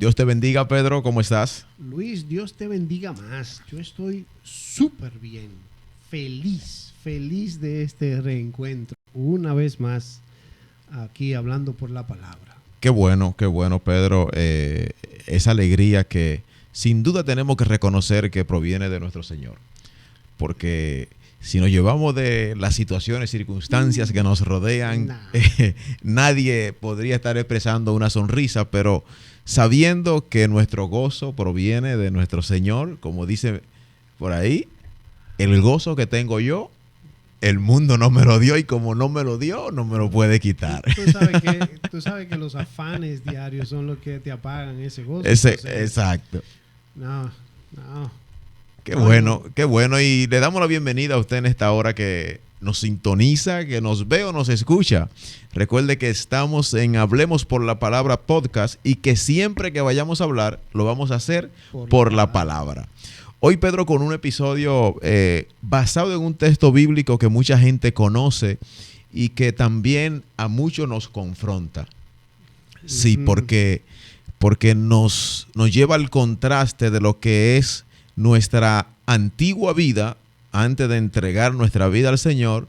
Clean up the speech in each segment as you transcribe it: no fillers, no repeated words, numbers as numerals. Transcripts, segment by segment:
Dios te bendiga, Pedro, ¿cómo estás? Luis, Dios te bendiga más. Yo estoy súper bien, feliz de este reencuentro. Una vez más, aquí hablando por la palabra. Qué bueno, Pedro. Esa alegría que sin duda tenemos que reconocer que proviene de nuestro Señor. Porque si nos llevamos de las situaciones, circunstancias que nos rodean, nadie podría estar expresando una sonrisa, pero sabiendo que nuestro gozo proviene de nuestro Señor, como dice por ahí, el gozo que tengo yo, el mundo no me lo dio y como no me lo dio, no me lo puede quitar. Tú sabes que los afanes diarios son los que te apagan ese gozo. Exacto. No. Qué bueno. Y le damos la bienvenida a usted en esta hora que nos sintoniza, que nos ve o nos escucha. Recuerde que estamos en Hablemos por la Palabra podcast y que siempre que vayamos a hablar, lo vamos a hacer por la palabra. Hoy, Pedro, con un episodio basado en un texto bíblico que mucha gente conoce y que también a muchos nos confronta. Sí, porque nos lleva al contraste de lo que es nuestra antigua vida antes de entregar nuestra vida al Señor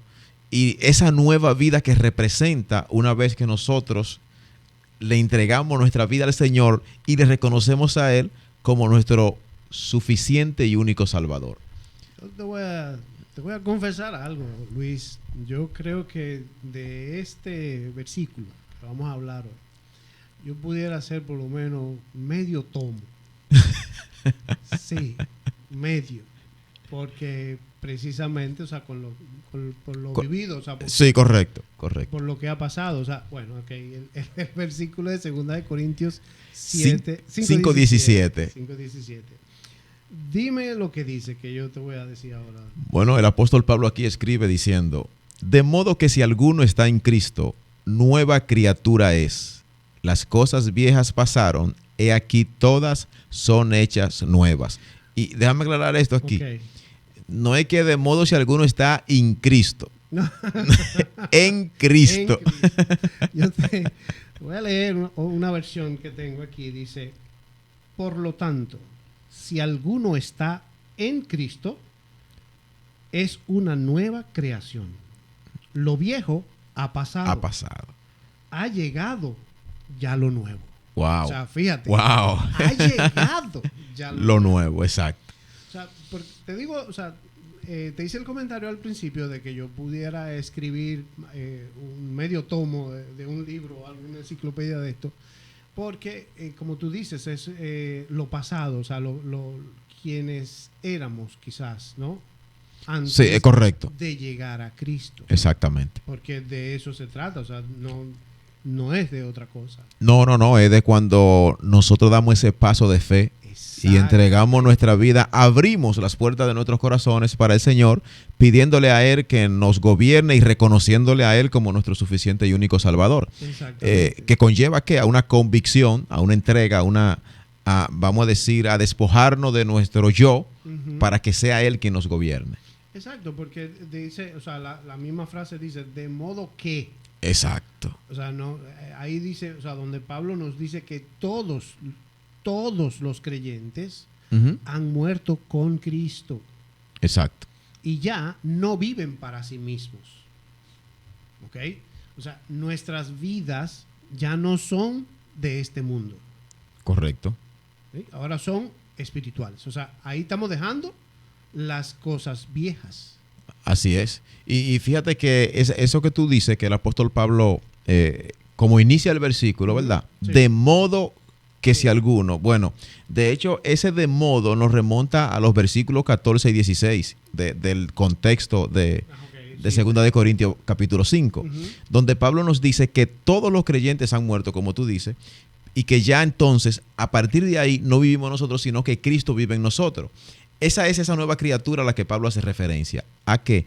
y esa nueva vida que representa una vez que nosotros le entregamos nuestra vida al Señor y le reconocemos a Él como nuestro suficiente y único Salvador. Te voy a confesar algo, Luis. Yo creo que de este versículo que vamos a hablar hoy, yo pudiera hacer por lo menos medio tomo. Sí, medio. Porque precisamente, o sea, por lo vivido, o sea, sí, correcto. Por lo que ha pasado, o sea, bueno, okay, el versículo de 2 Corintios 5:17. Dime lo que dice, que yo te voy a decir ahora. Bueno, el apóstol Pablo aquí escribe diciendo: de modo que si alguno está en Cristo, nueva criatura es. Las cosas viejas pasaron, he aquí todas son hechas nuevas. Y déjame aclarar esto aquí. Okay. No es que de modo si alguno está en Cristo. No. En Cristo. Yo te voy a leer una versión que tengo aquí. Dice: por lo tanto, si alguno está en Cristo, es una nueva creación. Lo viejo ha pasado. Ha llegado ya lo nuevo. Wow. O sea, fíjate. Wow. Ha llegado ya lo nuevo, exacto. O sea, te digo, o sea, te hice el comentario al principio de que yo pudiera escribir un medio tomo de un libro o alguna enciclopedia de esto, porque, como tú dices, es lo pasado, o sea, quienes éramos quizás, ¿no? Antes sí, es correcto. De llegar a Cristo. Exactamente. Porque de eso se trata, o sea, no es de otra cosa. No, es de cuando nosotros damos ese paso de fe. Exacto. Y entregamos nuestra vida, abrimos las puertas de nuestros corazones para el Señor, pidiéndole a Él que nos gobierne y reconociéndole a Él como nuestro suficiente y único Salvador. Que conlleva ¿qué? A una convicción, a una entrega, vamos a decir, a despojarnos de nuestro yo para que sea Él quien nos gobierne. Exacto, porque dice, o sea, la misma frase dice, de modo que. Exacto. O sea, no, ahí dice, o sea, donde Pablo nos dice que todos los creyentes han muerto con Cristo. Exacto. Y ya no viven para sí mismos. ¿Ok? O sea, nuestras vidas ya no son de este mundo. Correcto. ¿Sí? Ahora son espirituales. O sea, ahí estamos dejando las cosas viejas. Así es. Y fíjate que eso que tú dices, que el apóstol Pablo, como inicia el versículo, ¿verdad? Sí. De modo que si alguno, bueno, de hecho, ese de modo nos remonta a los versículos 14 y 16 del contexto de 2 de Corintios capítulo 5, donde Pablo nos dice que todos los creyentes han muerto, como tú dices, y que ya entonces, a partir de ahí, no vivimos nosotros, sino que Cristo vive en nosotros. Esa es esa nueva criatura a la que Pablo hace referencia. ¿A qué?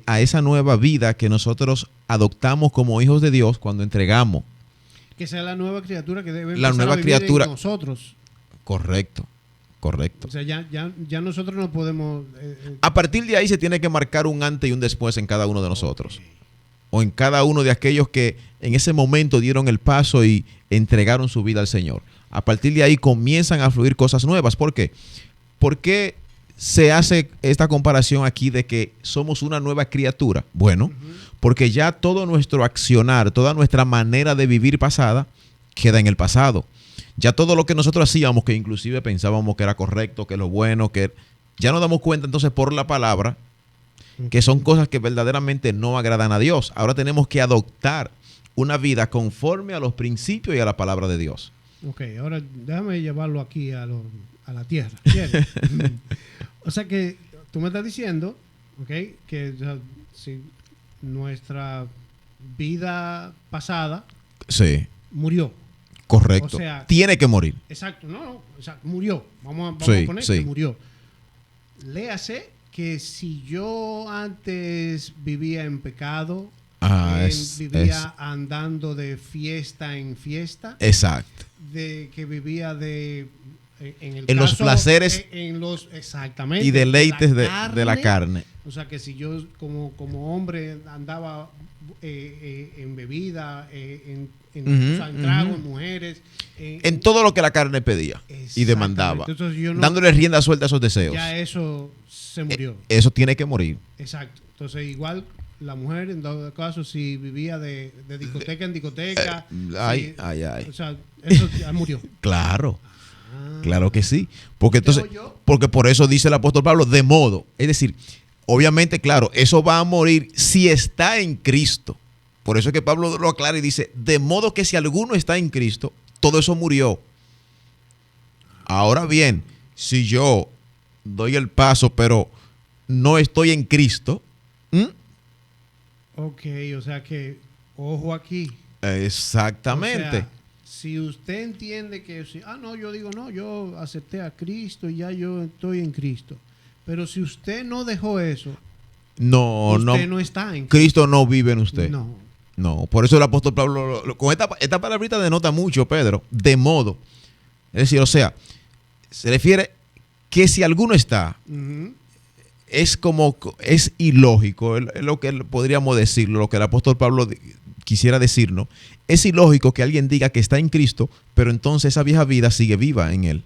A esa nueva vida que nosotros adoptamos como hijos de Dios cuando entregamos. Que sea la nueva criatura que debe la nueva criatura en nosotros. Correcto. O sea, ya nosotros no podemos... A partir de ahí se tiene que marcar un antes y un después en cada uno de nosotros. O en cada uno de aquellos que en ese momento dieron el paso y entregaron su vida al Señor. a partir de ahí comienzan a fluir cosas nuevas. ¿Por qué? ¿Por qué se hace esta comparación aquí de que somos una nueva criatura? Bueno, porque ya todo nuestro accionar, toda nuestra manera de vivir pasada queda en el pasado. Ya todo lo que nosotros hacíamos, que inclusive pensábamos que era correcto, que lo bueno, que ya nos damos cuenta entonces por la palabra que son cosas que verdaderamente no agradan a Dios. Ahora tenemos que adoptar una vida conforme a los principios y a la palabra de Dios. Ok, ahora déjame llevarlo aquí a la tierra. ¿Quieres? O sea que tú me estás diciendo, ok, que si nuestra vida pasada Sí, murió. correcto. O sea, tiene que morir. Exacto, o sea, murió. Vamos Sí, a poner sí. que murió. Léase que si yo antes vivía en pecado, vivía andando de fiesta en fiesta, Exacto. de que vivía En los placeres exactamente, y deleites de la carne. O sea que si yo como hombre andaba en bebida, en trago, en mujeres, En todo lo que la carne pedía y demandaba, entonces yo dándole rienda suelta a esos deseos. ya eso se murió. Eso tiene que morir. Exacto. Entonces igual la mujer, en dado caso, si vivía de discoteca en discoteca, Ay. o sea, eso ya murió. Claro, Ah. claro que sí. Porque entonces, Pero yo- porque por eso dice el apóstol Pablo, de modo. Es decir, obviamente, claro, eso va a morir si está en Cristo. Por eso es que Pablo lo aclara y dice, de modo que si alguno está en Cristo, todo eso murió. Ahora bien, si yo doy el paso, pero no estoy en Cristo, Ok, o sea que, ojo aquí. exactamente. O sea, si usted entiende que, no, yo digo, no, yo acepté a Cristo y ya yo estoy en Cristo. Pero si usted no dejó eso, usted no está en Cristo no vive en usted. No. No, por eso el apóstol Pablo, con esta palabrita denota mucho, Pedro, de modo. Es decir, o sea, se refiere que si alguno está, Ujú. es ilógico, es lo que podríamos decirlo, lo que el apóstol Pablo quisiera decirnos. Es ilógico que alguien diga que está en Cristo, pero entonces esa vieja vida sigue viva en él.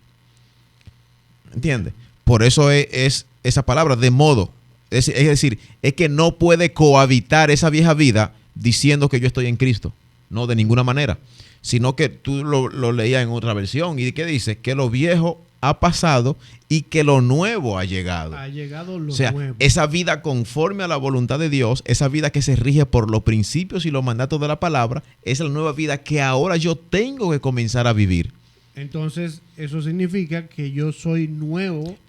¿Entiendes? Por eso es esa palabra, de modo. Es decir, es que no puede cohabitar esa vieja vida diciendo que yo estoy en Cristo. No, de ninguna manera. Sino que tú lo leías en otra versión. ¿Y qué dice? Que lo viejo ha pasado y que lo nuevo ha llegado. Ha llegado lo O sea, nuevo. esa vida conforme a la voluntad de Dios, esa vida que se rige por los principios y los mandatos de la palabra, es la nueva vida que ahora yo tengo que comenzar a vivir. Entonces, eso significa que yo soy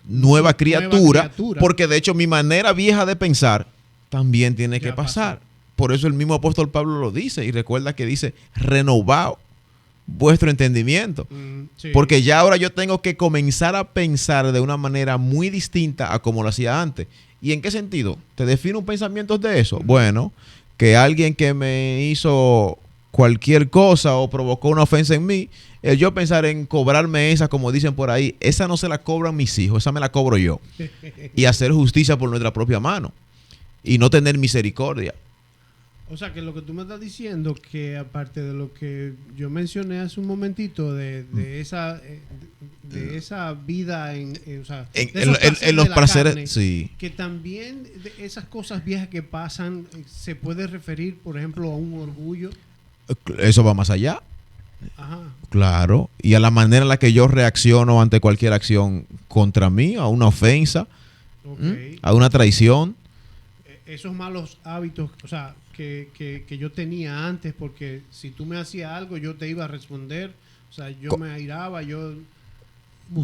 Nueva criatura, porque de hecho mi manera vieja de pensar también tiene que Ya pasar. pasó. Por eso el mismo apóstol Pablo lo dice, y recuerda que dice, renovado vuestro entendimiento. Sí. Porque ya ahora yo tengo que comenzar a pensar de una manera muy distinta a como lo hacía antes. ¿Y en qué sentido? ¿Te defino un pensamiento de eso? Bueno, que alguien que me hizo cualquier cosa o provocó una ofensa en mí, yo pensar en cobrarme esa, como dicen por ahí, esa no se la cobran mis hijos, esa me la cobro yo. Y hacer justicia por nuestra propia mano. Y no tener misericordia. O sea, que lo que tú me estás diciendo, que aparte de lo que yo mencioné hace un momentito, de esa vida o sea, de esos En los de la placeres, carne, sí. que también de esas cosas viejas que pasan, se puede referir, por ejemplo, a un orgullo. Eso va más allá. Ajá. Claro. Y a la manera en la que yo reacciono ante cualquier acción contra mí, a una ofensa, Ok. a una traición. Esos malos hábitos, o sea, que yo tenía antes, porque si tú me hacías algo, yo te iba a responder. O sea, yo me airaba, yo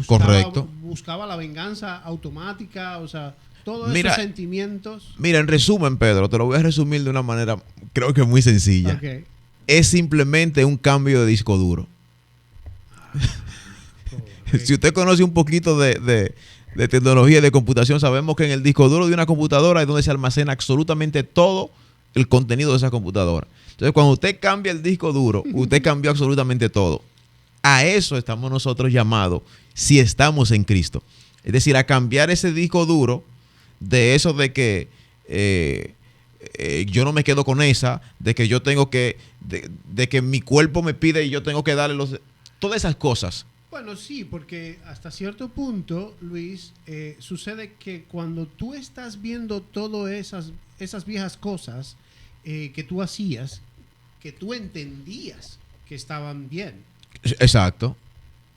Correcto. buscaba la venganza automática, o sea, todos Mira, esos sentimientos. Mira, en resumen, Pedro, te lo voy a resumir de una manera, creo que muy sencilla. Ok. Es simplemente un cambio de disco duro. Si usted conoce un poquito de tecnología y de computación, sabemos que en el disco duro de una computadora es donde se almacena absolutamente todo el contenido de esa computadora. Entonces, cuando usted cambia el disco duro, usted cambió absolutamente todo. A eso estamos nosotros llamados si estamos en Cristo. Es decir, a cambiar ese disco duro de eso de que yo no me quedo con esa, de que yo tengo que, de que mi cuerpo me pide y yo tengo que darle todas esas cosas. Bueno, sí, porque hasta cierto punto, Luis, sucede que cuando tú estás viendo todas esas viejas cosas que tú hacías, que tú entendías que estaban bien, Exacto.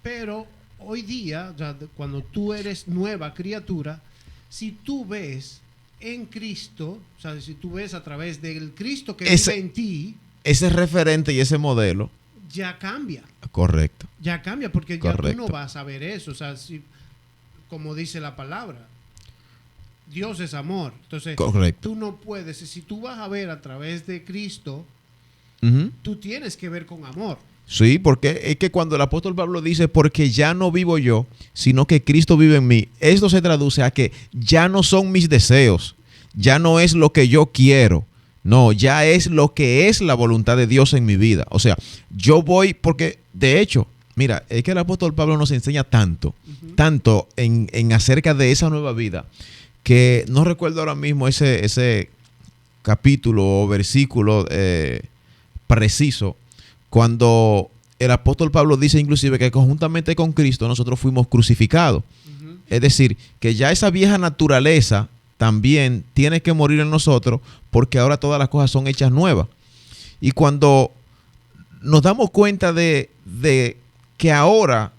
pero hoy día, ya cuando tú eres nueva criatura, si tú ves en Cristo, o sea, si tú ves a través del Cristo que vive en ti, ese referente y ese modelo. Ya cambia. Correcto. Ya cambia porque Correcto. ya tú no vas a ver eso. O sea, si, como dice la palabra, Dios es amor. Entonces, correcto. Tú no puedes, si tú vas a ver a través de Cristo, tú tienes que ver con amor. Sí, porque es que cuando el apóstol Pablo dice, porque ya no vivo yo, sino que Cristo vive en mí, esto se traduce a que ya no son mis deseos, ya no es lo que yo quiero, no, ya es lo que es la voluntad de Dios en mi vida. O sea, yo voy, porque de hecho, mira, es que el apóstol Pablo nos enseña tanto, tanto en acerca de esa nueva vida, que no recuerdo ahora mismo ese capítulo o versículo preciso, cuando el apóstol Pablo dice inclusive que conjuntamente con Cristo nosotros fuimos crucificados. Es decir, que ya esa vieja naturaleza también tiene que morir en nosotros porque ahora todas las cosas son hechas nuevas. Y cuando nos damos cuenta de que ahora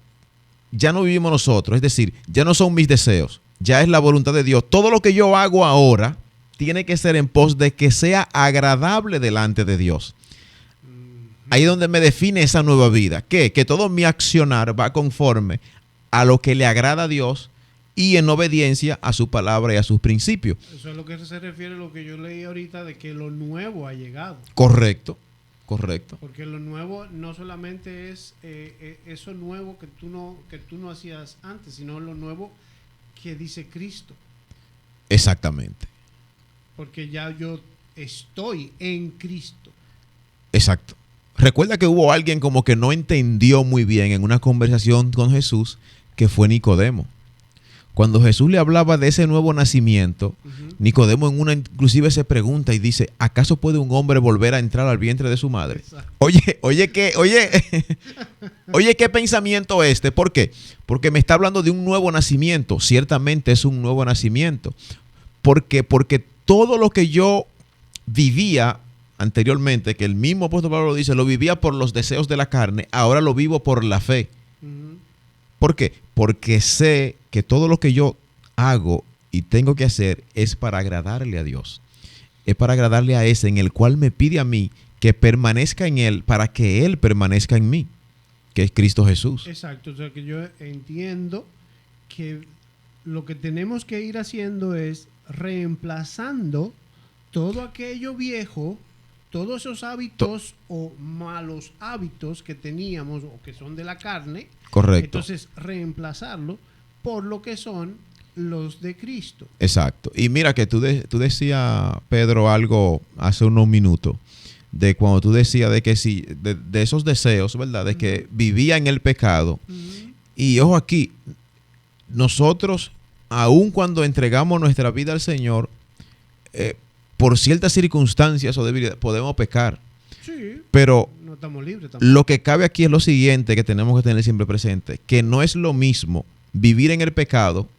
ya no vivimos nosotros, es decir, ya no son mis deseos, ya es la voluntad de Dios. Todo lo que yo hago ahora tiene que ser en pos de que sea agradable delante de Dios. Ahí es donde me define esa nueva vida. ¿Qué? Que todo mi accionar va conforme a lo que le agrada a Dios y en obediencia a su palabra y a sus principios. Eso es lo que se refiere a lo que yo leí ahorita de que lo nuevo ha llegado. Correcto, correcto. Porque lo nuevo no solamente es eso nuevo que tú no hacías antes, sino lo nuevo que dice Cristo. Exactamente. Porque ya yo estoy en Cristo. Exacto. Recuerda que hubo alguien como que no entendió muy bien en una conversación con Jesús, que fue Nicodemo. Cuando Jesús le hablaba de ese nuevo nacimiento, Nicodemo en una inclusive se pregunta y dice, ¿acaso puede un hombre volver a entrar al vientre de su madre? Exacto. Oye, qué pensamiento este. ¿Por qué? Porque me está hablando de un nuevo nacimiento. Ciertamente es un nuevo nacimiento. Porque todo lo que yo vivía anteriormente, que el mismo apóstol Pablo dice, lo vivía por los deseos de la carne, ahora lo vivo por la fe. ¿Por qué? Porque sé que todo lo que yo hago y tengo que hacer es para agradarle a Dios. Es para agradarle a ese en el cual me pide a mí que permanezca en Él para que Él permanezca en mí, que es Cristo Jesús. Exacto. O sea que yo entiendo que lo que tenemos que ir haciendo es reemplazando todo aquello viejo, todos esos hábitos o malos hábitos que teníamos o que son de la carne. Correcto. Entonces, reemplazarlo por lo que son los de Cristo. Exacto. Y mira que tú decías, Pedro, algo hace unos minutos, de cuando tú decías de que si, de esos deseos, ¿verdad? De que vivía en el pecado. Y ojo aquí, nosotros, aun cuando entregamos nuestra vida al Señor, por ciertas circunstancias o debilidades, podemos pecar. Sí, pero no estamos libres tampoco. Lo que cabe aquí es lo siguiente que tenemos que tener siempre presente, que no es lo mismo vivir en el pecado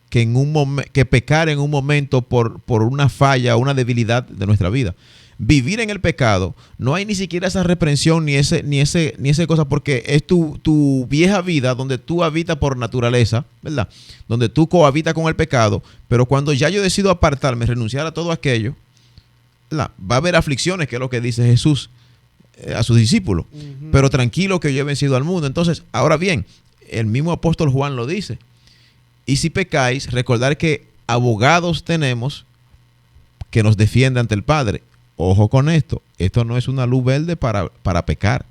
que pecar en un momento por una falla o una debilidad de nuestra vida. Vivir en el pecado, no hay ni siquiera esa reprensión ni ese cosa, porque es tu vieja vida donde tú habitas por naturaleza, ¿verdad? Donde tú cohabitas con el pecado, pero cuando ya yo decido apartarme, renunciar a todo aquello, ¿verdad? Va a haber aflicciones, que es lo que dice Jesús a sus discípulos, pero tranquilo que yo he vencido al mundo. Entonces, ahora bien, el mismo apóstol Juan lo dice, y si pecáis, recordar que abogados tenemos que nos defiende ante el Padre. Ojo con esto no es una luz verde para pecar,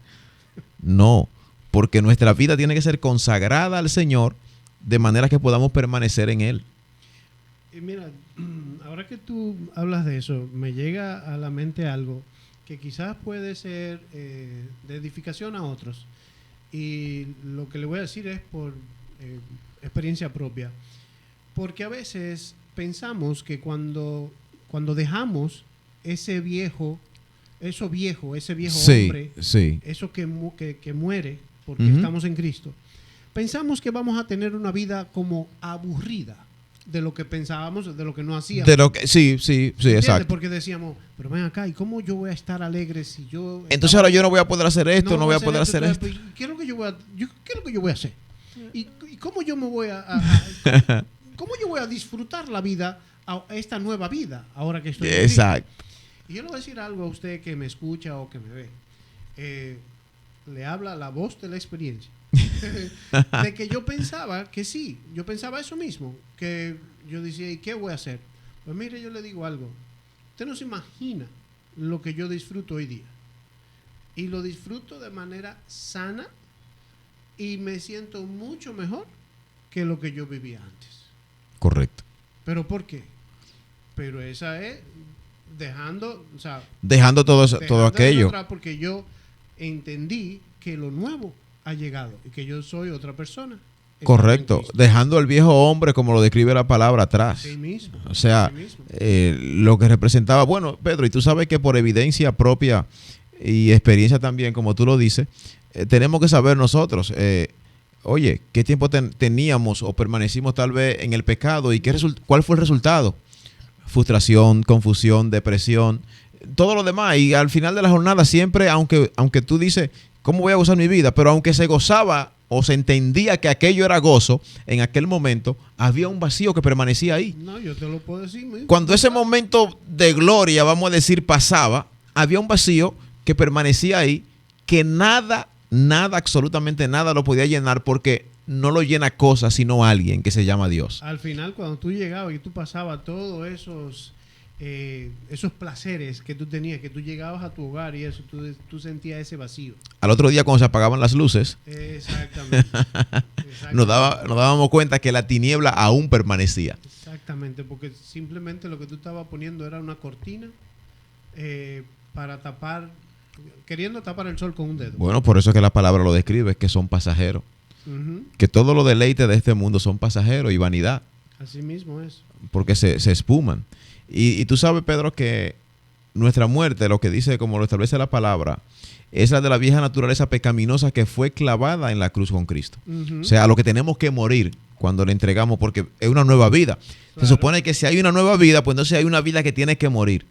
no, porque nuestra vida tiene que ser consagrada al Señor de manera que podamos permanecer en Él. Y mira, ahora que tú hablas de eso, me llega a la mente algo que quizás puede ser de edificación a otros. Y lo que le voy a decir es por experiencia propia. Porque a veces pensamos que cuando dejamos ese viejo sí, hombre, sí. eso que muere porque estamos en Cristo, pensamos que vamos a tener una vida como aburrida de lo que pensábamos, de lo que no hacíamos. De lo que, sí, exacto. Porque decíamos, pero ven acá, ¿y cómo yo voy a estar alegre si yo... Entonces ahora yo no voy a poder hacer esto, no voy a poder hacer esto. ¿Qué es lo que yo voy a hacer? ¿Y cómo yo me voy cómo yo voy a disfrutar la vida, esta nueva vida, ahora que estoy en Cristo? Exacto. Y yo le voy a decir algo a usted que me escucha o que me ve. Le habla la voz de la experiencia. De que yo pensaba que sí, yo pensaba eso mismo, que yo decía, ¿y qué voy a hacer? Pues mire, yo le digo algo. Usted no se imagina lo que yo disfruto hoy día. Y lo disfruto de manera sana y me siento mucho mejor que lo que yo vivía antes. Correcto. ¿Pero por qué? Pero esa es dejando todo aquello. Atrás, porque yo entendí que lo nuevo ha llegado y que yo soy otra persona. Correcto, dejando el viejo hombre, como lo describe la palabra, atrás. Sí mismo, o sea, sí mismo. Lo que representaba, bueno, Pedro, y tú sabes que por evidencia propia y experiencia también, como tú lo dices, tenemos que saber nosotros, oye, ¿qué tiempo teníamos o permanecimos tal vez en el pecado y cuál fue el resultado? Frustración, confusión, depresión, todo lo demás. Y al final de la jornada siempre, aunque tú dices, ¿cómo voy a gozar mi vida? Pero aunque se gozaba o se entendía que aquello era gozo, en aquel momento había un vacío que permanecía ahí. No, yo te lo puedo decir. Cuando ese momento de gloria, vamos a decir, pasaba, había un vacío que permanecía ahí, que nada, absolutamente nada lo podía llenar, porque no lo llena cosas, sino alguien que se llama Dios. Al final, cuando tú llegabas y tú pasabas todos esos placeres que tú tenías, que tú llegabas a tu hogar y eso, tú sentías ese vacío. Al otro día, cuando se apagaban las luces, exactamente. nos dábamos cuenta que la tiniebla aún permanecía. Exactamente, porque simplemente lo que tú estabas poniendo era una cortina para tapar, queriendo tapar el sol con un dedo. Bueno, por eso es que la palabra lo describe, que son pasajeros. Que todos los deleites de este mundo son pasajeros y vanidad. Así mismo es. Porque se espuman. Y tú sabes, Pedro, que nuestra muerte, lo que dice, como lo establece la palabra, es la de la vieja naturaleza pecaminosa que fue clavada en la cruz con Cristo. O sea, a lo que tenemos que morir cuando le entregamos, porque es una nueva vida. Claro. Se supone que si hay una nueva vida, pues entonces hay una vida que tiene que morir.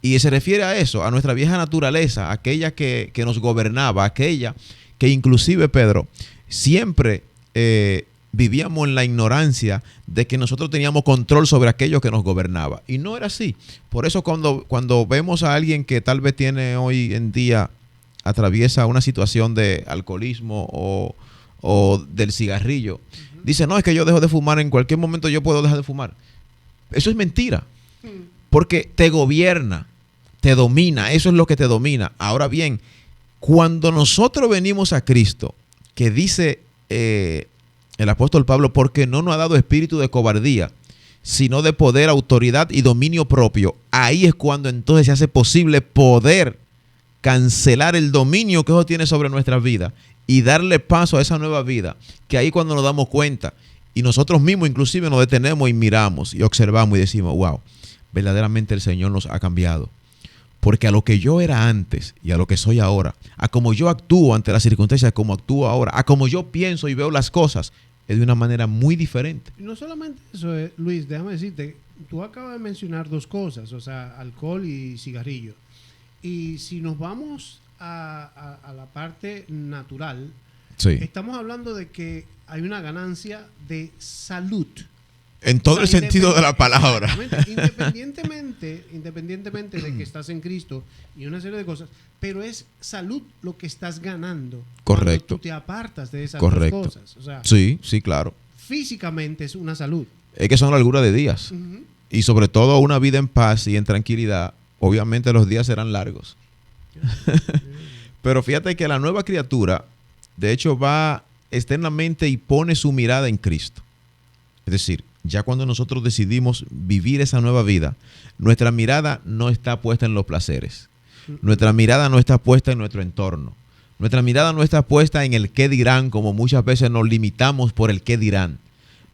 Y se refiere a eso, a nuestra vieja naturaleza, aquella que nos gobernaba, aquella que inclusive, Pedro, siempre vivíamos en la ignorancia de que nosotros teníamos control sobre aquello que nos gobernaba. Y no era así. Por eso cuando vemos a alguien que tal vez tiene hoy en día, atraviesa una situación de alcoholismo o del cigarrillo, dice, no, es que yo dejo de fumar, en cualquier momento yo puedo dejar de fumar. Eso es mentira. Porque te gobierna, te domina, eso es lo que te domina. Ahora bien, cuando nosotros venimos a Cristo, que dice el apóstol Pablo, porque no nos ha dado espíritu de cobardía, sino de poder, autoridad y dominio propio. Ahí es cuando entonces se hace posible poder cancelar el dominio que eso tiene sobre nuestras vidas y darle paso a esa nueva vida, que ahí cuando nos damos cuenta y nosotros mismos inclusive nos detenemos y miramos y observamos y decimos, wow, verdaderamente el Señor nos ha cambiado. Porque a lo que yo era antes y a lo que soy ahora, a como yo actúo ante las circunstancias, como actúo ahora, a como yo pienso y veo las cosas, es de una manera muy diferente. Y no solamente eso, Luis, déjame decirte, tú acabas de mencionar dos cosas, o sea, alcohol y cigarrillo. Y si nos vamos a la parte natural, sí, estamos hablando de que hay una ganancia de salud. En todo el sentido de la palabra. Independientemente de que estás en Cristo y una serie de cosas, pero es salud lo que estás ganando. Correcto. Cuando tú te apartas de esas Correcto. dos cosas. O sea, sí, claro. Físicamente es una salud. Es que son la largura de días. Y sobre todo una vida en paz y en tranquilidad. Obviamente los días serán largos. Pero fíjate que la nueva criatura, de hecho, va externamente y pone su mirada en Cristo. Es decir, ya cuando nosotros decidimos vivir esa nueva vida, nuestra mirada no está puesta en los placeres. Nuestra mirada no está puesta en nuestro entorno. Nuestra mirada no está puesta en el qué dirán, como muchas veces nos limitamos por el qué dirán.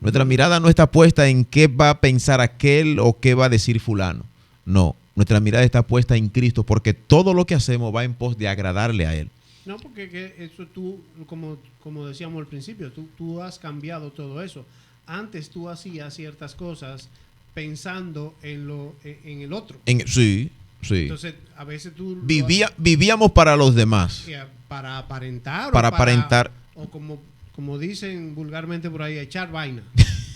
Nuestra mirada no está puesta en qué va a pensar aquel o qué va a decir fulano. No, nuestra mirada está puesta en Cristo, porque todo lo que hacemos va en pos de agradarle a Él. No, porque eso tú, como decíamos al principio, tú has cambiado todo eso. Antes tú hacías ciertas cosas pensando en el otro. Sí, sí. Entonces, a veces tú Vivíamos para los demás. para aparentar Para aparentar. O como dicen vulgarmente por ahí, echar vaina.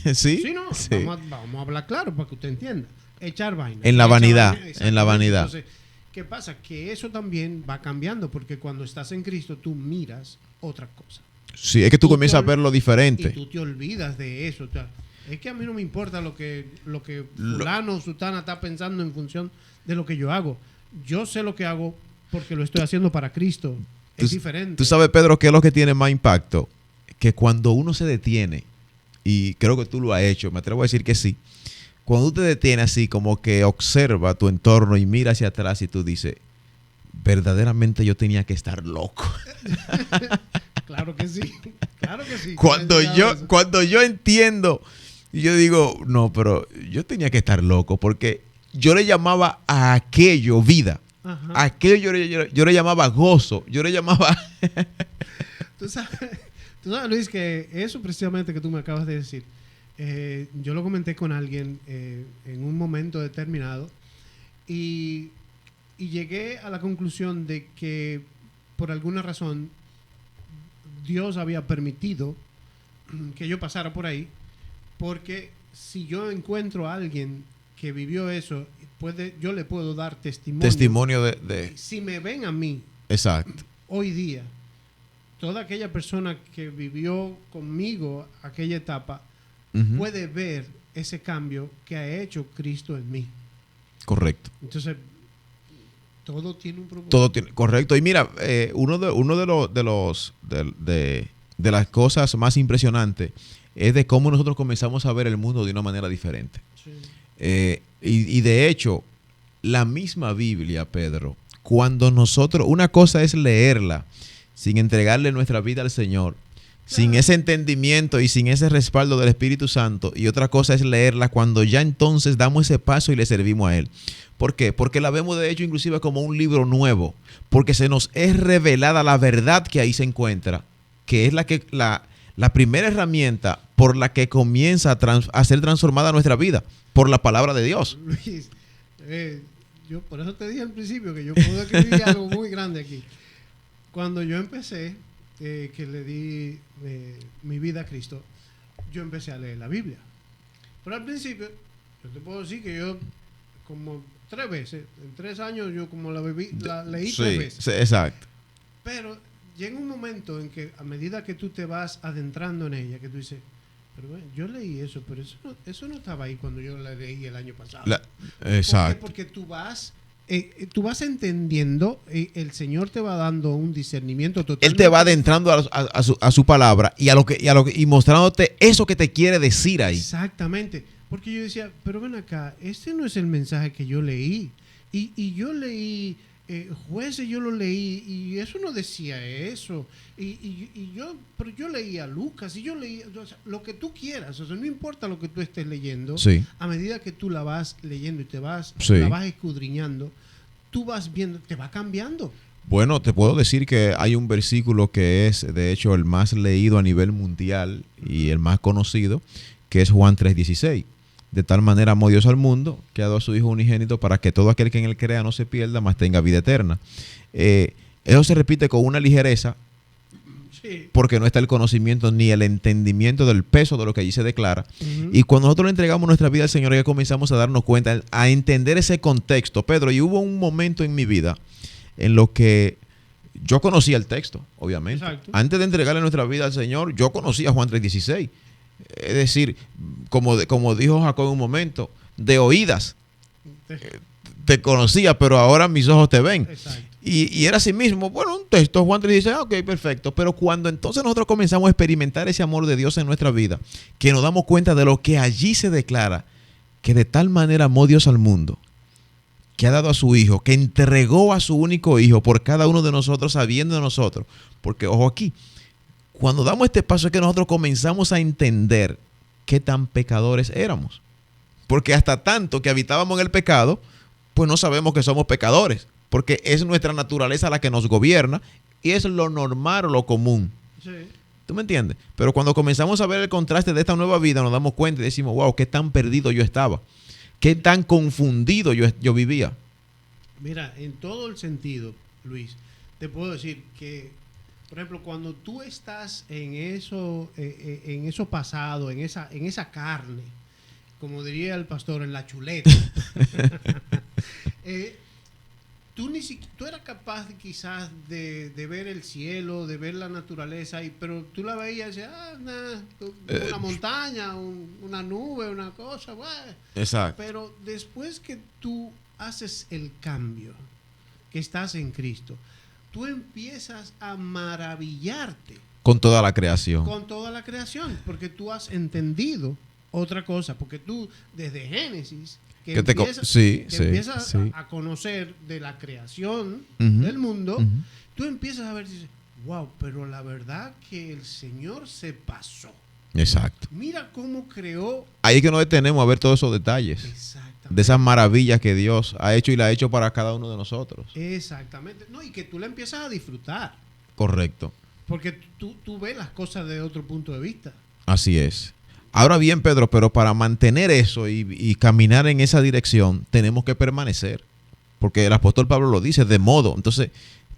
Sí, Sí, no, sí. vamos a hablar claro para que usted entienda. Echar vaina. En la vanidad, Exactamente. en la vanidad. Entonces, ¿qué pasa? Que eso también va cambiando porque cuando estás en Cristo tú miras otra cosa. Sí, es que tú Tú comienzas a te verlo Y diferente. tú te olvidas de eso. O sea, es que a mí no me importa lo que fulano o sutana está pensando en función de lo que yo hago. Yo sé lo que hago porque lo estoy haciendo para Cristo. Es diferente. Tú sabes, Pedro, qué es lo que tiene más impacto. Que cuando uno se detiene, y creo que tú lo has hecho, me atrevo a decir que sí. Cuando tú te detienes así, como que observa tu entorno y mira hacia atrás y tú dices, verdaderamente yo tenía que estar loco. Claro que sí. Claro que sí. Cuando yo entiendo, yo digo, no, pero yo tenía que estar loco porque yo le llamaba a aquello vida. Ajá. A aquello yo le llamaba gozo. Yo le llamaba... Tú sabes, Luis, que eso precisamente que tú me acabas de decir, yo lo comenté con alguien en un momento determinado y llegué a la conclusión de que por alguna razón Dios había permitido que yo pasara por ahí, porque si yo encuentro a alguien que vivió eso, yo le puedo dar Testimonio de... Si me ven a mí Exacto. hoy día, toda aquella persona que vivió conmigo aquella etapa puede ver ese cambio que ha hecho Cristo en mí. Correcto. Entonces, todo tiene un propósito. Todo tiene, correcto. Y mira, uno de las cosas más impresionantes es de cómo nosotros comenzamos a ver el mundo de una manera diferente. Sí. Y de hecho, la misma Biblia, Pedro, cuando nosotros, una cosa es leerla sin entregarle nuestra vida al Señor, sin ese entendimiento y sin ese respaldo del Espíritu Santo, y otra cosa es leerla cuando ya entonces damos ese paso y le servimos a Él. ¿Por qué? Porque la vemos de hecho inclusive como un libro nuevo, porque se nos es revelada la verdad que ahí se encuentra, que es la primera herramienta por la que comienza a ser transformada nuestra vida, por la palabra de Dios. Luis, yo por eso te dije al principio que yo puedo escribir algo muy grande aquí. Cuando yo empecé, que le di mi vida a Cristo, yo empecé a leer la Biblia. Pero al principio, yo te puedo decir que yo como 3 veces, en 3 años yo como la leí 3 veces. Sí, exacto. Pero llega un momento en que a medida que tú te vas adentrando en ella, que tú dices, pero bueno, yo leí eso, pero eso no estaba ahí cuando yo la leí el año pasado. Exacto. Porque tú vas entendiendo, el Señor te va dando un discernimiento total. Él te va adentrando a su palabra y mostrándote eso que te quiere decir ahí. Exactamente. Porque yo decía, pero ven acá, este no es el mensaje que yo leí. Y yo leí Jueces, yo lo leí y eso no decía eso. Pero yo leí a Lucas y yo leí, o sea, lo que tú quieras. O sea, no importa lo que tú estés leyendo. Sí. A medida que tú la vas leyendo y Sí. la vas escudriñando, tú vas viendo, te va cambiando. Bueno, te puedo decir que hay un versículo que es, de hecho, el más leído a nivel mundial y el más conocido, que es Juan 3:16. De tal manera amó Dios al mundo, que ha dado a su Hijo unigénito para que todo aquel que en él crea no se pierda, mas tenga vida eterna. Eso se repite con una ligereza, Sí. porque no está el conocimiento ni el entendimiento del peso de lo que allí se declara. Y cuando nosotros le entregamos nuestra vida al Señor, ya comenzamos a darnos cuenta, a entender ese contexto. Pedro, y hubo un momento en mi vida en lo que yo conocía el texto, obviamente. Exacto. Antes de entregarle nuestra vida al Señor, yo conocía Juan 3:16. Es decir, como dijo Jacob en un momento, de oídas te conocía, pero ahora mis ojos te ven. Exacto. Y era así mismo, bueno, un texto, Juan 3:16, ok, perfecto. Pero cuando entonces nosotros comenzamos a experimentar ese amor de Dios en nuestra vida, que nos damos cuenta de lo que allí se declara, que de tal manera amó Dios al mundo, que ha dado a su Hijo, que entregó a su único Hijo por cada uno de nosotros, sabiendo de nosotros. Porque, ojo aquí, cuando damos este paso es que nosotros comenzamos a entender qué tan pecadores éramos. Porque hasta tanto que habitábamos en el pecado, pues no sabemos que somos pecadores. Porque es nuestra naturaleza la que nos gobierna y es lo normal o lo común. Sí. ¿Tú me entiendes? Pero cuando comenzamos a ver el contraste de esta nueva vida, nos damos cuenta y decimos, wow, qué tan perdido yo estaba. Qué tan confundido yo vivía. Mira, en todo el sentido, Luis, te puedo decir que, por ejemplo, cuando tú estás en eso pasado, en esa carne, como diría el pastor, en la chuleta, tú eras capaz quizás de ver el cielo, de ver la naturaleza, pero tú la veías y decías, una montaña, una nube, una cosa, bueno. Exacto. Pero después que tú haces el cambio, que estás en Cristo, tú empiezas a maravillarte Con toda la creación. con toda la creación, porque tú has entendido otra cosa, porque tú desde Génesis que empiezas a conocer de la creación del mundo, tú empiezas a ver y dices, wow, pero la verdad que el Señor se pasó. Exacto. Mira cómo creó. Ahí es que nos detenemos a ver todos esos detalles. Exactamente. De esas maravillas que Dios ha hecho y la ha hecho para cada uno de nosotros. Exactamente. No, y que tú la empiezas a disfrutar. Correcto. Porque tú ves las cosas de otro punto de vista. Así es. Ahora bien, Pedro, pero para mantener eso y caminar en esa dirección, tenemos que permanecer. Porque el apóstol Pablo lo dice, de modo. Entonces,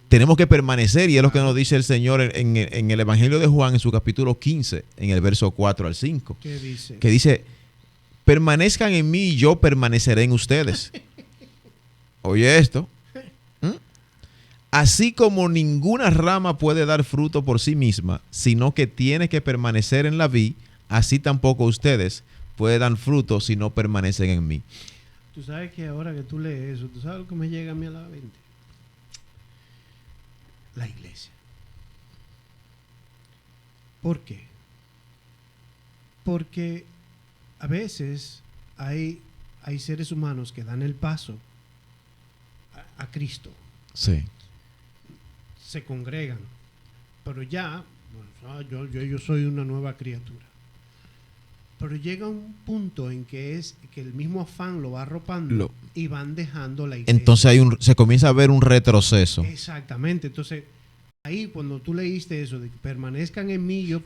tenemos que permanecer y es lo que nos dice el Señor en el Evangelio de Juan, en su capítulo 15, en el verso 4 al 5. ¿Qué dice? Que dice, permanezcan en mí y yo permaneceré en ustedes. Oye esto. Así como ninguna rama puede dar fruto por sí misma, sino que tiene que permanecer en la vid, así tampoco ustedes pueden dar fruto si no permanecen en mí. Tú sabes que ahora que tú lees eso, ¿tú sabes lo que me llega a mí a la mente? La iglesia. ¿Por qué? Porque a veces hay seres humanos que dan el paso a Cristo. Sí. Se congregan, pero ya, yo soy una nueva criatura. Pero llega un punto en que el mismo afán lo va arropando y van dejando la iglesia. Entonces se comienza a ver un retroceso. Exactamente. Entonces, ahí cuando tú leíste eso de que permanezcan en mí, yo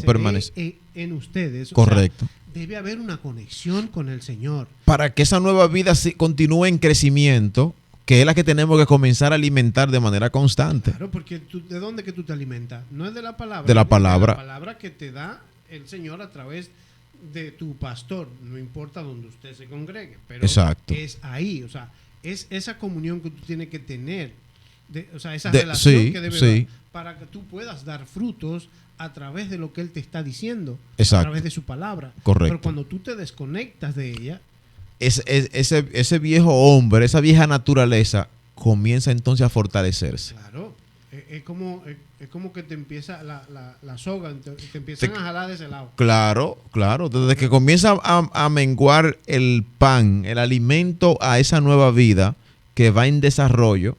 permaneceré en ustedes. Correcto. O sea, debe haber una conexión con el Señor. Para que esa nueva vida continúe en crecimiento, que es la que tenemos que comenzar a alimentar de manera constante. Claro, porque ¿de dónde que tú te alimentas? No es de la palabra. De la palabra. De la palabra que te da el Señor a través de tu pastor. No importa donde usted se congregue, pero exacto, es ahí. O sea, es esa comunión que tú tienes que tener. O sea, esa relación que debe dar para que tú puedas dar frutos a través de lo que Él te está diciendo. Exacto. A través de su palabra. Correcto. Pero cuando tú te desconectas de ella, ese viejo hombre, esa vieja naturaleza comienza entonces a fortalecerse. Claro, es como que te empieza la soga, te empiezan a jalar de ese lado. Claro. Desde que comienza a menguar el pan, el alimento a esa nueva vida que va en desarrollo,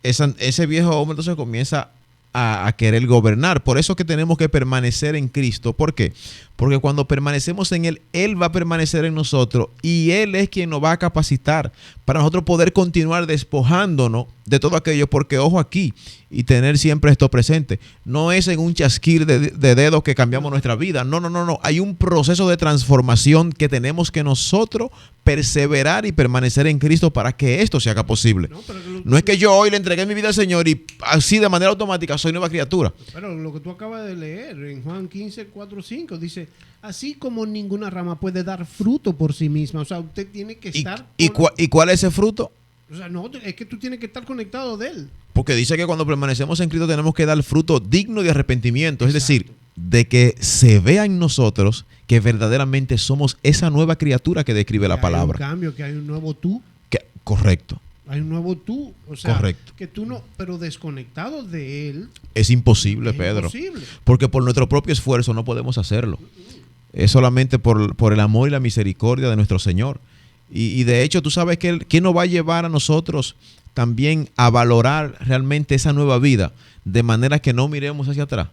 ese viejo hombre entonces comienza a querer gobernar. Por eso que tenemos que permanecer en Cristo. ¿Por qué? Porque cuando permanecemos en Él, Él va a permanecer en nosotros y Él es quien nos va a capacitar para nosotros poder continuar despojándonos de todo aquello. Porque, ojo aquí, y tener siempre esto presente, no es en un chasquir de dedos que cambiamos nuestra vida. No. Hay un proceso de transformación que tenemos que nosotros perseverar y permanecer en Cristo para que esto se haga posible. No es que yo hoy le entregué mi vida al Señor y así de manera automática soy nueva criatura. Pero lo que tú acabas de leer en Juan 15, 4, 5 dice, así como ninguna rama puede dar fruto por sí misma. O sea, usted tiene que estar... ¿Y cuál es ese fruto? O sea, no, es que tú tienes que estar conectado de Él. Porque dice que cuando permanecemos en Cristo tenemos que dar fruto digno de arrepentimiento. Exacto. Es decir, de que se vea en nosotros que verdaderamente somos esa nueva criatura que describe la palabra. Hay un cambio, que hay un nuevo tú. Correcto. Hay un nuevo tú. O sea, correcto. Que tú no, pero desconectado de Él. Es imposible, Pedro. Imposible. Porque por nuestro propio esfuerzo no podemos hacerlo. Es solamente por el amor y la misericordia de nuestro Señor. Y de hecho, tú sabes que ¿quién nos va a llevar a nosotros también a valorar realmente esa nueva vida de manera que no miremos hacia atrás?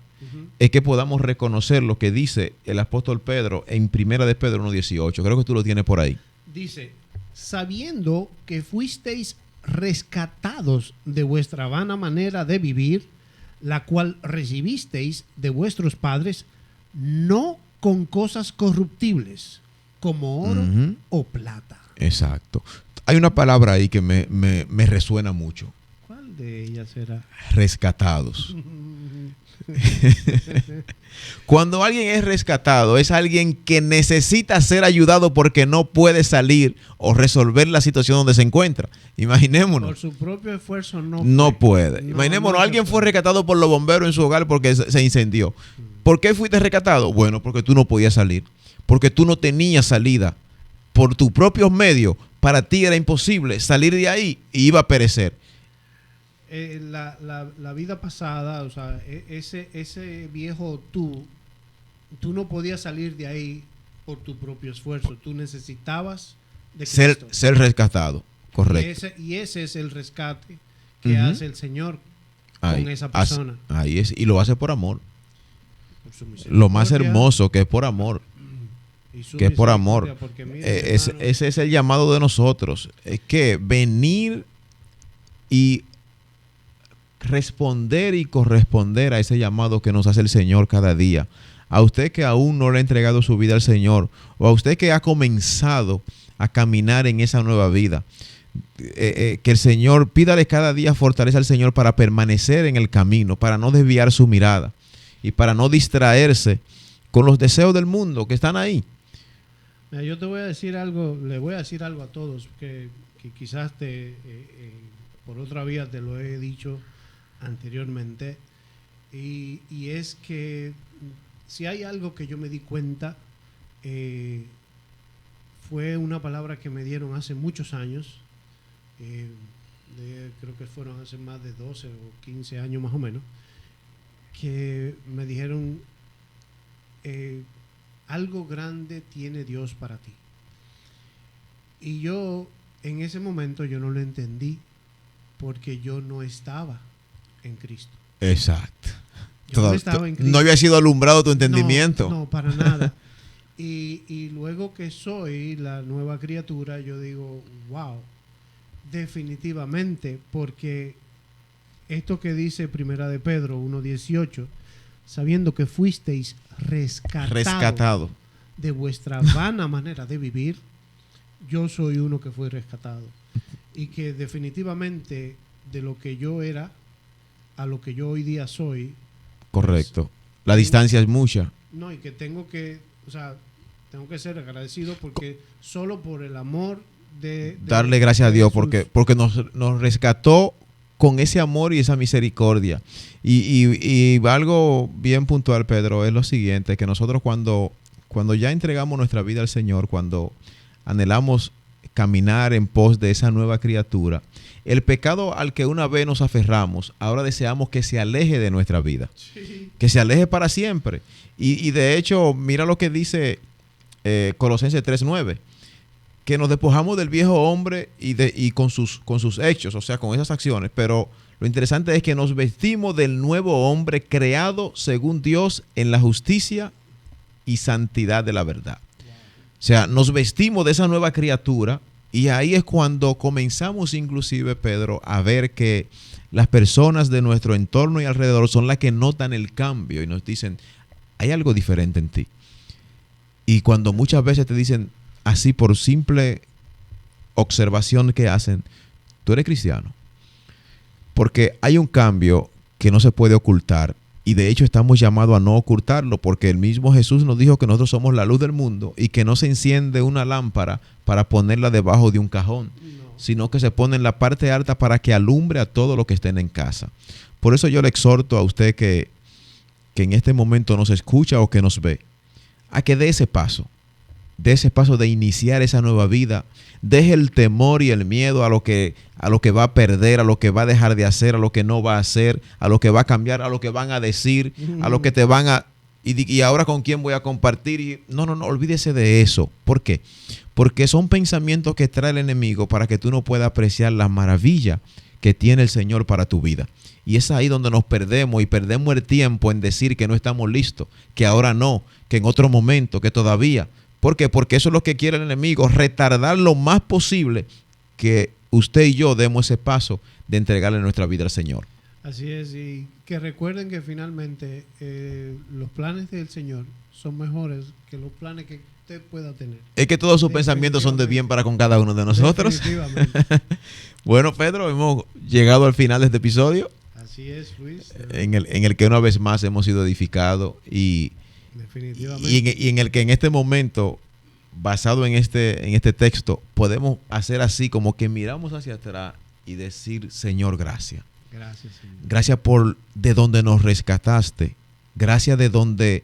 Es que podamos reconocer lo que dice el apóstol Pedro en 1 de Pedro 1:18. Creo que tú lo tienes por ahí. Dice, sabiendo que fuisteis rescatados de vuestra vana manera de vivir, la cual recibisteis de vuestros padres, no con cosas corruptibles, como oro o plata. Exacto. Hay una palabra ahí que me resuena mucho. ¿Cuál de ellas será? Rescatados. Cuando alguien es rescatado, es alguien que necesita ser ayudado porque no puede salir o resolver la situación donde se encuentra. Imaginémonos. Por su propio esfuerzo no puede. Imaginémonos, alguien fue rescatado por los bomberos en su hogar porque se incendió. ¿Por qué fuiste rescatado? Bueno, porque tú no podías salir. Porque tú no tenías salida. Por tus propios medios, para ti era imposible salir de ahí y iba a perecer. La vida pasada, o sea, ese viejo tú no podías salir de ahí por tu propio esfuerzo. Tú necesitabas de Cristo. Ser rescatado, correcto. Y ese es el rescate que hace el Señor con esa persona. Ahí es, y lo hace por amor. Por su lo más hermoso, que es por amor. Que es por amor. Ese es el llamado de nosotros. Es que venir y responder y corresponder a ese llamado que nos hace el Señor cada día. A usted que aún no le ha entregado su vida al Señor, o a usted que ha comenzado a caminar en esa nueva vida, que el Señor, pídale cada día fortaleza al Señor para permanecer en el camino, para no desviar su mirada y para no distraerse con los deseos del mundo que están ahí. Yo te voy a decir algo, le voy a decir algo a todos que quizás por otra vía te lo he dicho anteriormente, y es que si hay algo que yo me di cuenta, fue una palabra que me dieron hace muchos años, creo que fueron hace más de 12 o 15 años más o menos, que me dijeron, algo grande tiene Dios para ti. Y yo en ese momento yo no lo entendí porque yo no estaba en Cristo. Exacto. No estaba en Cristo. No había sido alumbrado tu entendimiento. No, para nada. Y luego que soy la nueva criatura, yo digo, wow, definitivamente, porque esto que dice Primera de Pedro 1:18, sabiendo que fuisteis rescatado de vuestra vana manera de vivir, yo soy uno que fue rescatado. Y que definitivamente de lo que yo era a lo que yo hoy día soy. Correcto. La distancia es mucha. No, y que tengo que ser agradecido porque solo por el amor de darle gracias a Dios porque nos rescató con ese amor y esa misericordia. Y algo bien puntual, Pedro, es lo siguiente, que nosotros cuando ya entregamos nuestra vida al Señor, cuando anhelamos caminar en pos de esa nueva criatura, el pecado al que una vez nos aferramos, ahora deseamos que se aleje de nuestra vida, sí, que se aleje para siempre. Y de hecho, mira lo que dice Colosenses 3:9, que nos despojamos del viejo hombre y con sus hechos, o sea, con esas acciones, pero lo interesante es que nos vestimos del nuevo hombre creado según Dios en la justicia y santidad de la verdad. O sea, nos vestimos de esa nueva criatura y ahí es cuando comenzamos inclusive, Pedro, a ver que las personas de nuestro entorno y alrededor son las que notan el cambio y nos dicen, hay algo diferente en ti. Y cuando muchas veces te dicen así por simple observación que hacen, tú eres cristiano. Porque hay un cambio que no se puede ocultar y de hecho estamos llamados a no ocultarlo porque el mismo Jesús nos dijo que nosotros somos la luz del mundo y que no se enciende una lámpara para ponerla debajo de un cajón, sino que se pone en la parte alta para que alumbre a todos los que estén en casa. Por eso yo le exhorto a usted que en este momento nos escucha o que nos ve, a que dé ese paso de iniciar esa nueva vida. Deje el temor y el miedo a lo que va a perder, a lo que va a dejar de hacer, a lo que no va a hacer, a lo que va a cambiar, a lo que van a decir, a lo que te van a... Y ahora con quién voy a compartir. No, olvídese de eso. ¿Por qué? Porque son pensamientos que trae el enemigo para que tú no puedas apreciar la maravilla que tiene el Señor para tu vida. Y es ahí donde nos perdemos y perdemos el tiempo en decir que no estamos listos, que ahora no, que en otro momento, que todavía... ¿Por qué? Porque eso es lo que quiere el enemigo, retardar lo más posible que usted y yo demos ese paso de entregarle nuestra vida al Señor. Así es, y que recuerden que finalmente los planes del Señor son mejores que los planes que usted pueda tener. Es que todos sus pensamientos son de bien para con cada uno de nosotros. Definitivamente. Bueno, Pedro, hemos llegado al final de este episodio. Así es, Luis. En el que una vez más hemos sido edificados y en el que en este momento, basado en este texto, podemos hacer así como que miramos hacia atrás y decir: Señor, gracias. Gracias, Señor. Gracias por de donde nos rescataste. Gracias de donde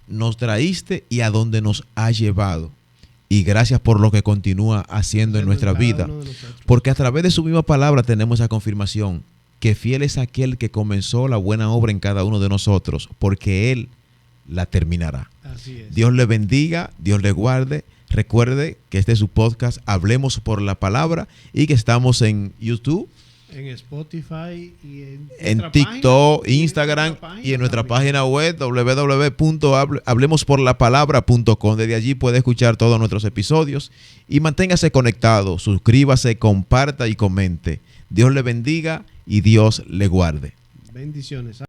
nos traíste y a donde nos has llevado. Y gracias por lo que continúa haciendo en nuestra vida. Porque a través de su misma palabra tenemos esa confirmación que fiel es aquel que comenzó la buena obra en cada uno de nosotros, porque Él la terminará. Así es. Dios le bendiga, Dios le guarde. Recuerde que este es su podcast, Hablemos por la Palabra, y que estamos en YouTube, en Spotify y en TikTok, Instagram y en nuestra página web www.hablemosporlapalabra.com. Desde allí puede escuchar todos nuestros episodios y manténgase conectado, suscríbase, comparta y comente. Dios le bendiga y Dios le guarde. Bendiciones.